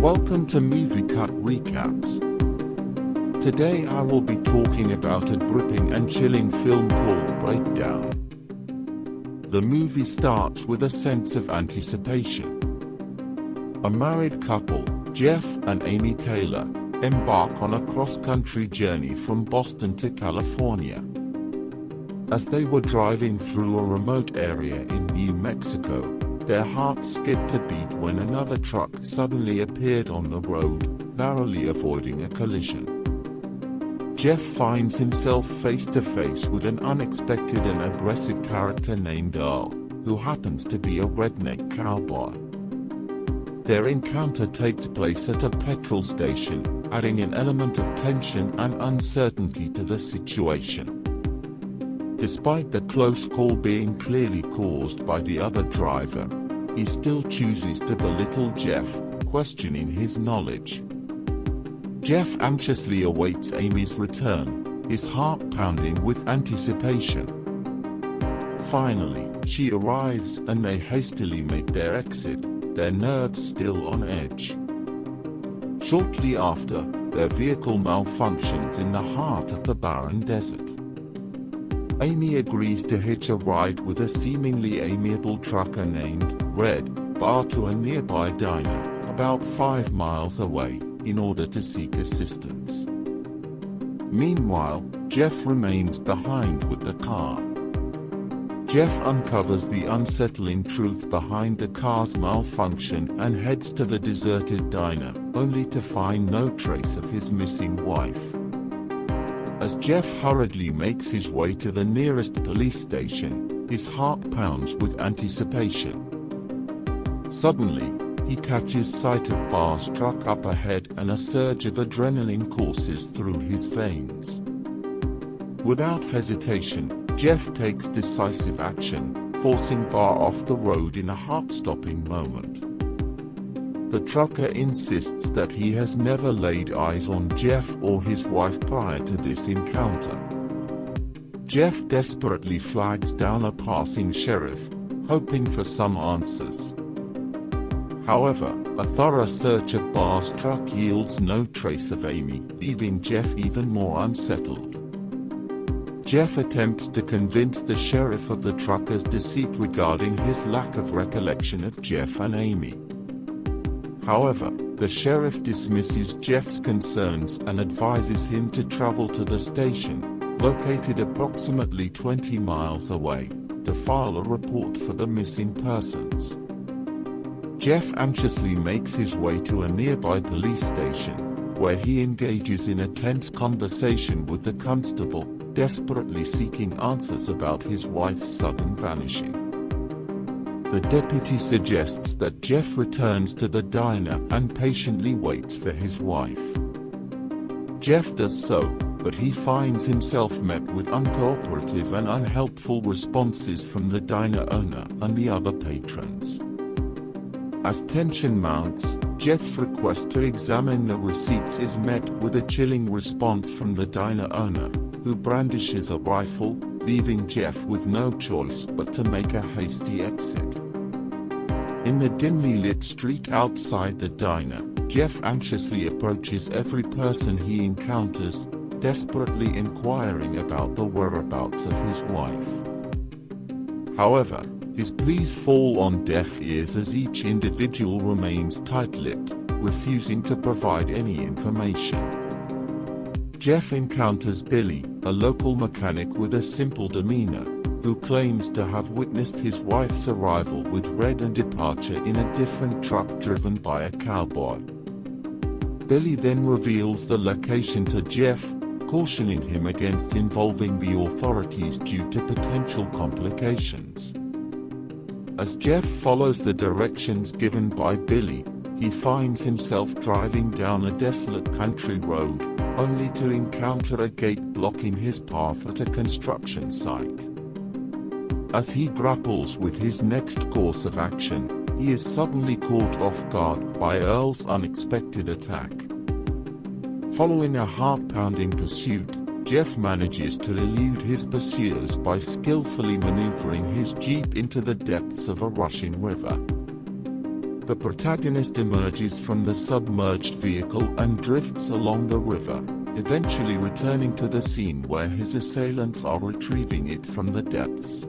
Welcome to Movie Cut Recaps. Today I will be talking about a gripping and chilling film called Breakdown. The movie starts with a sense of anticipation. A married couple, Jeff and Amy Taylor, embark on a cross-country journey from Boston to California. As they were driving through a remote area in New Mexico, their hearts skipped a beat when another truck suddenly appeared on the road, narrowly avoiding a collision. Jeff finds himself face to face with an unexpected and aggressive character named Earl, who happens to be a redneck cowboy. Their encounter takes place at a petrol station, adding an element of tension and uncertainty to the situation. Despite the close call being clearly caused by the other driver, he still chooses to belittle Jeff, questioning his knowledge. Jeff anxiously awaits Amy's return, his heart pounding with anticipation. Finally, she arrives and they hastily make their exit, their nerves still on edge. Shortly after, their vehicle malfunctions in the heart of the barren desert. Amy agrees to hitch a ride with a seemingly amiable trucker named Red Bar to a nearby diner, about 5 miles away, in order to seek assistance. Meanwhile, Jeff remains behind with the car. Jeff uncovers the unsettling truth behind the car's malfunction and heads to the deserted diner, only to find no trace of his missing wife. As Jeff hurriedly makes his way to the nearest police station, his heart pounds with anticipation. Suddenly, he catches sight of Bar's truck up ahead and a surge of adrenaline courses through his veins. Without hesitation, Jeff takes decisive action, forcing Bar off the road in a heart-stopping moment. The trucker insists that he has never laid eyes on Jeff or his wife prior to this encounter. Jeff desperately flags down a passing sheriff, hoping for some answers. However, a thorough search of Bar's truck yields no trace of Amy, leaving Jeff even more unsettled. Jeff attempts to convince the sheriff of the trucker's deceit regarding his lack of recollection of Jeff and Amy. However, the sheriff dismisses Jeff's concerns and advises him to travel to the station, located approximately 20 miles away, to file a report for the missing persons. Jeff anxiously makes his way to a nearby police station, where he engages in a tense conversation with the constable, desperately seeking answers about his wife's sudden vanishing. The deputy suggests that Jeff returns to the diner and patiently waits for his wife. Jeff does so, but he finds himself met with uncooperative and unhelpful responses from the diner owner and the other patrons. As tension mounts, Jeff's request to examine the receipts is met with a chilling response from the diner owner, who brandishes a rifle, leaving Jeff with no choice but to make a hasty exit. In the dimly lit street outside the diner, Jeff anxiously approaches every person he encounters, desperately inquiring about the whereabouts of his wife. However, his pleas fall on deaf ears as each individual remains tight-lipped, refusing to provide any information. Jeff encounters Billy, a local mechanic with a simple demeanor, who claims to have witnessed his wife's arrival with Red and departure in a different truck driven by a cowboy. Billy then reveals the location to Jeff, cautioning him against involving the authorities due to potential complications. As Jeff follows the directions given by Billy, he finds himself driving down a desolate country road, only to encounter a gate blocking his path at a construction site. As he grapples with his next course of action, he is suddenly caught off guard by Earl's unexpected attack. Following a heart-pounding pursuit, Jeff manages to elude his pursuers by skillfully maneuvering his Jeep into the depths of a rushing river. The protagonist emerges from the submerged vehicle and drifts along the river, eventually returning to the scene where his assailants are retrieving it from the depths.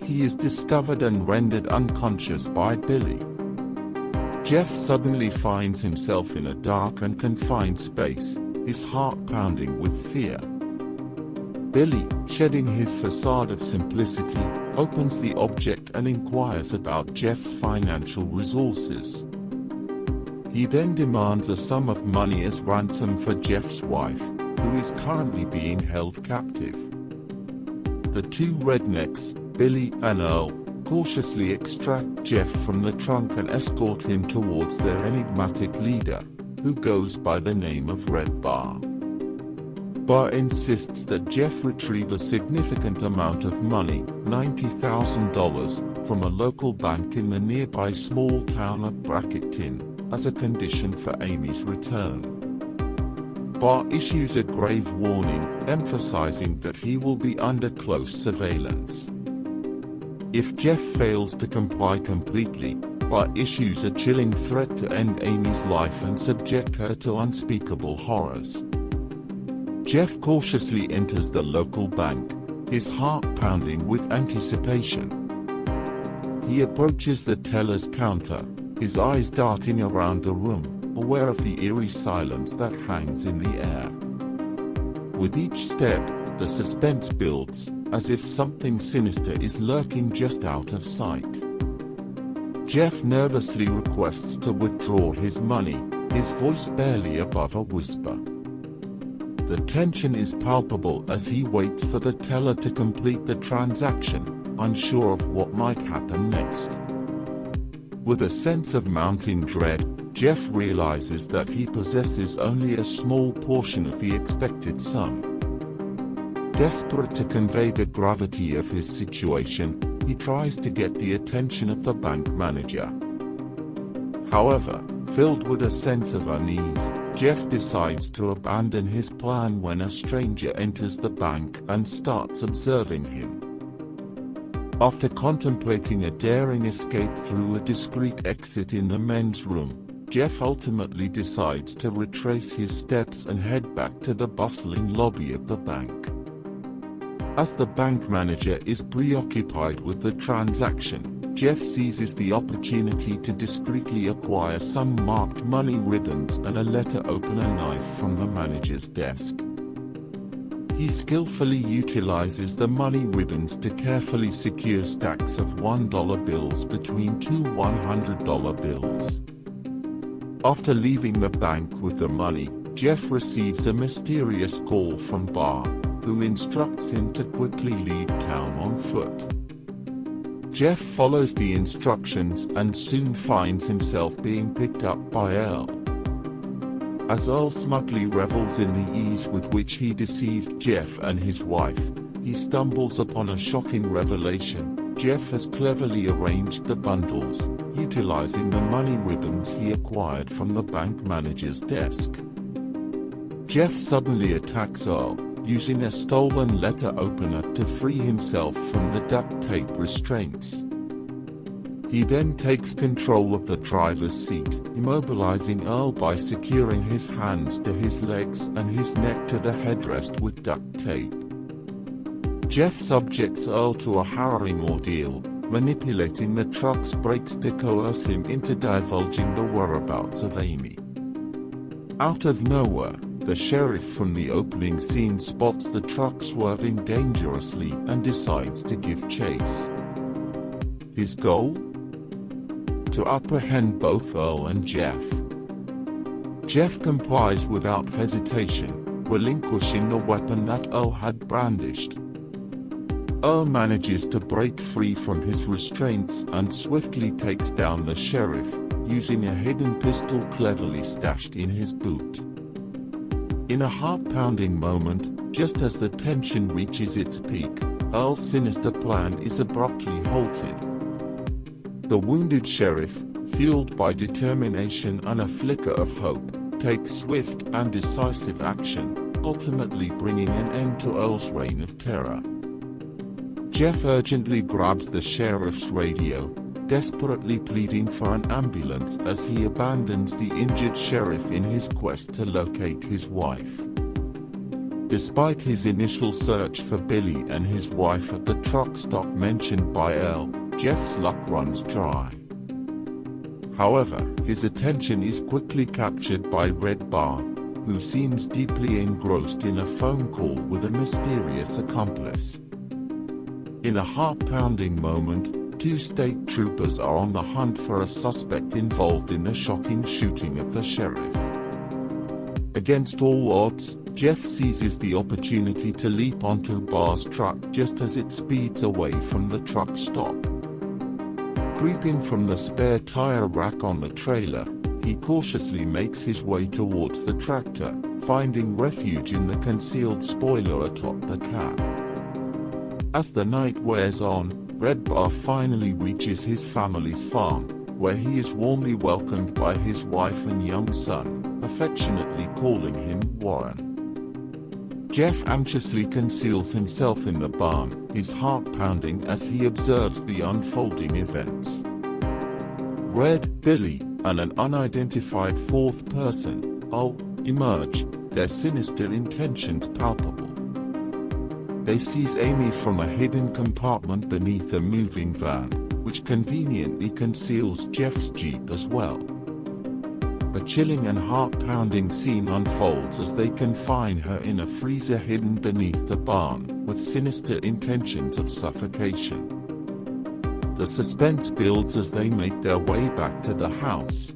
He is discovered and rendered unconscious by Billy. Jeff suddenly finds himself in a dark and confined space, his heart pounding with fear. Billy, shedding his facade of simplicity, opens the object and inquires about Jeff's financial resources. He then demands a sum of money as ransom for Jeff's wife, who is currently being held captive. The two rednecks, Billy and Earl, cautiously extract Jeff from the trunk and escort him towards their enigmatic leader, who goes by the name of Red Bar. Bar insists that Jeff retrieve a significant amount of money, $90,000, from a local bank in the nearby small town of Bracketon, as a condition for Amy's return. Bar issues a grave warning, emphasizing that he will be under close surveillance. If Jeff fails to comply completely, Bar issues a chilling threat to end Amy's life and subject her to unspeakable horrors. Jeff cautiously enters the local bank, his heart pounding with anticipation. He approaches the teller's counter, his eyes darting around the room, aware of the eerie silence that hangs in the air. With each step, the suspense builds, as if something sinister is lurking just out of sight. Jeff nervously requests to withdraw his money, his voice barely above a whisper. The tension is palpable as he waits for the teller to complete the transaction, unsure of what might happen next. With a sense of mounting dread, Jeff realizes that he possesses only a small portion of the expected sum. Desperate to convey the gravity of his situation, he tries to get the attention of the bank manager. However, filled with a sense of unease, Jeff decides to abandon his plan when a stranger enters the bank and starts observing him. After contemplating a daring escape through a discreet exit in the men's room, Jeff ultimately decides to retrace his steps and head back to the bustling lobby of the bank. As the bank manager is preoccupied with the transaction, Jeff seizes the opportunity to discreetly acquire some marked money ribbons and a letter opener knife from the manager's desk. He skillfully utilizes the money ribbons to carefully secure stacks of $1 bills between two $100 bills. After leaving the bank with the money, Jeff receives a mysterious call from Bar, who instructs him to quickly leave town on foot. Jeff follows the instructions and soon finds himself being picked up by Earl. As Earl smugly revels in the ease with which he deceived Jeff and his wife, he stumbles upon a shocking revelation. Jeff has cleverly arranged the bundles, utilizing the money ribbons he acquired from the bank manager's desk. Jeff suddenly attacks Earl, using a stolen letter opener to free himself from the duct tape restraints. He then takes control of the driver's seat, immobilizing Earl by securing his hands to his legs and his neck to the headrest with duct tape. Jeff subjects Earl to a harrowing ordeal, manipulating the truck's brakes to coerce him into divulging the whereabouts of Amy. Out of nowhere, the sheriff from the opening scene spots the truck swerving dangerously and decides to give chase. His goal? To apprehend both Earl and Jeff. Jeff complies without hesitation, relinquishing the weapon that Earl had brandished. Earl manages to break free from his restraints and swiftly takes down the sheriff, using a hidden pistol cleverly stashed in his boot. In a heart-pounding moment, just as the tension reaches its peak, Earl's sinister plan is abruptly halted. The wounded sheriff, fueled by determination and a flicker of hope, takes swift and decisive action, ultimately bringing an end to Earl's reign of terror. Jeff urgently grabs the sheriff's radio, desperately pleading for an ambulance as he abandons the injured sheriff in his quest to locate his wife. Despite his initial search for Billy and his wife at the truck stop mentioned by Elle, Jeff's luck runs dry. However, his attention is quickly captured by Red Barn, who seems deeply engrossed in a phone call with a mysterious accomplice. In a heart-pounding moment, two state troopers are on the hunt for a suspect involved in the shocking shooting of the sheriff. Against all odds, Jeff seizes the opportunity to leap onto Barr's truck just as it speeds away from the truck stop. Creeping from the spare tire rack on the trailer, he cautiously makes his way towards the tractor, finding refuge in the concealed spoiler atop the cab. As the night wears on, Red Bar finally reaches his family's farm, where he is warmly welcomed by his wife and young son, affectionately calling him Warren. Jeff anxiously conceals himself in the barn, his heart pounding as he observes the unfolding events. Red, Billy, and an unidentified fourth person, Al, emerge, their sinister intentions palpable. They seize Amy from a hidden compartment beneath a moving van, which conveniently conceals Jeff's Jeep as well. A chilling and heart-pounding scene unfolds as they confine her in a freezer hidden beneath the barn, with sinister intentions of suffocation. The suspense builds as they make their way back to the house.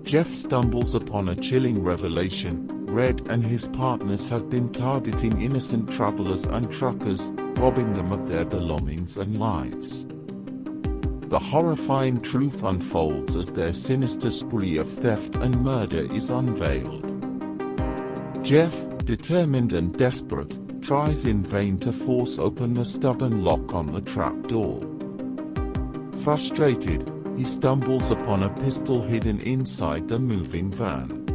Jeff stumbles upon a chilling revelation: Red and his partners have been targeting innocent travelers and truckers, robbing them of their belongings and lives. The horrifying truth unfolds as their sinister spree of theft and murder is unveiled. Jeff, determined and desperate, tries in vain to force open the stubborn lock on the trapdoor. Frustrated, he stumbles upon a pistol hidden inside the moving van.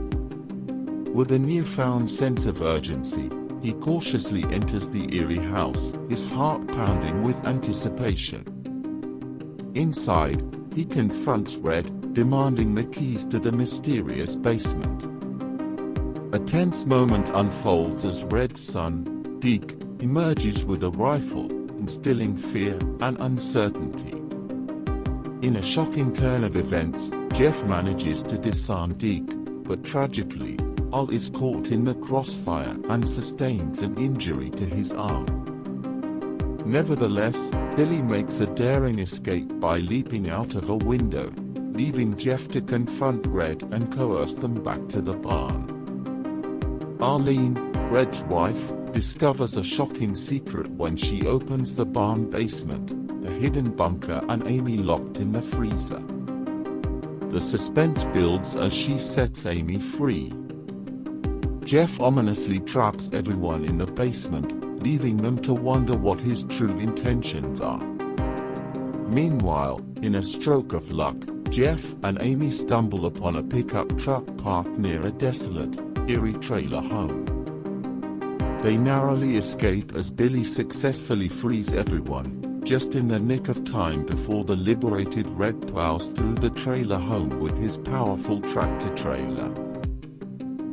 With a newfound sense of urgency, he cautiously enters the eerie house, his heart pounding with anticipation. Inside, he confronts Red, demanding the keys to the mysterious basement. A tense moment unfolds as Red's son, Deke, emerges with a rifle, instilling fear and uncertainty. In a shocking turn of events, Jeff manages to disarm Deke, but tragically, Al is caught in the crossfire and sustains an injury to his arm. Nevertheless, Billy makes a daring escape by leaping out of a window, leaving Jeff to confront Red and coerce them back to the barn. Arlene, Red's wife, discovers a shocking secret when she opens the barn basement, the hidden bunker and Amy locked in the freezer. The suspense builds as she sets Amy free. Jeff ominously traps everyone in the basement, leaving them to wonder what his true intentions are. Meanwhile, in a stroke of luck, Jeff and Amy stumble upon a pickup truck parked near a desolate, eerie trailer home. They narrowly escape as Billy successfully frees everyone, just in the nick of time before the liberated Red plows through the trailer home with his powerful tractor-trailer.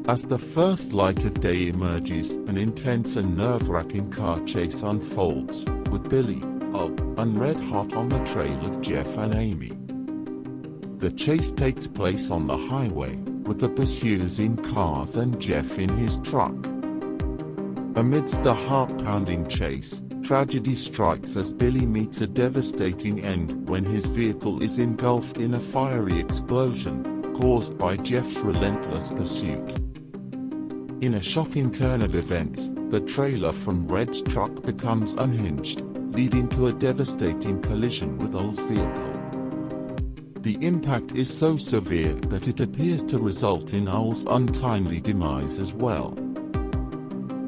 As the first light of day emerges, an intense and nerve-wracking car chase unfolds, with Billy, Al, and Red hot on the trail of Jeff and Amy. The chase takes place on the highway, with the pursuers in cars and Jeff in his truck. Amidst the heart-pounding chase, tragedy strikes as Billy meets a devastating end when his vehicle is engulfed in a fiery explosion, caused by Jeff's relentless pursuit. In a shocking turn of events, the trailer from Red's truck becomes unhinged, leading to a devastating collision with Al's vehicle. The impact is so severe that it appears to result in Al's untimely demise as well.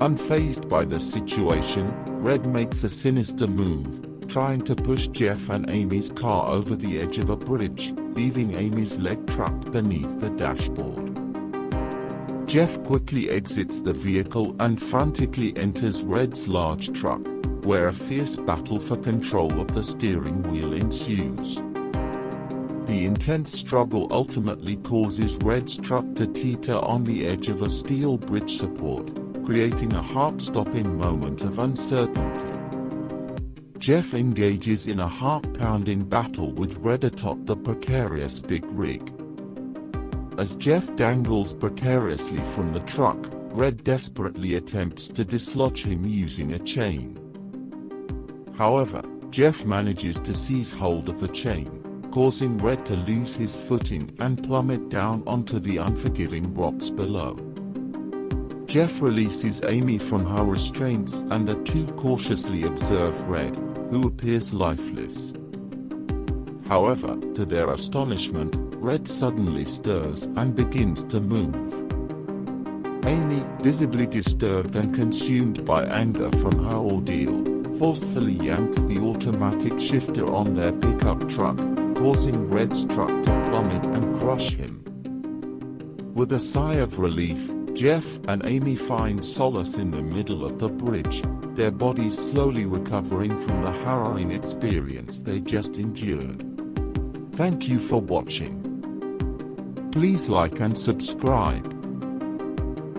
Unfazed by the situation, Red makes a sinister move, trying to push Jeff and Amy's car over the edge of a bridge, leaving Amy's leg trapped beneath the dashboard. Jeff quickly exits the vehicle and frantically enters Red's large truck, where a fierce battle for control of the steering wheel ensues. The intense struggle ultimately causes Red's truck to teeter on the edge of a steel bridge support, creating a heart-stopping moment of uncertainty. Jeff engages in a heart-pounding battle with Red atop the precarious big rig. As Jeff dangles precariously from the truck, Red desperately attempts to dislodge him using a chain. However, Jeff manages to seize hold of the chain, causing Red to lose his footing and plummet down onto the unforgiving rocks below. Jeff releases Amy from her restraints and the two cautiously observe Red, who appears lifeless. However, to their astonishment, Red suddenly stirs and begins to move. Amy, visibly disturbed and consumed by anger from her ordeal, forcefully yanks the automatic shifter on their pickup truck, causing Red's truck to plummet and crush him. With a sigh of relief, Jeff and Amy find solace in the middle of the bridge, their bodies slowly recovering from the harrowing experience they just endured. Thank you for watching. Please like and subscribe.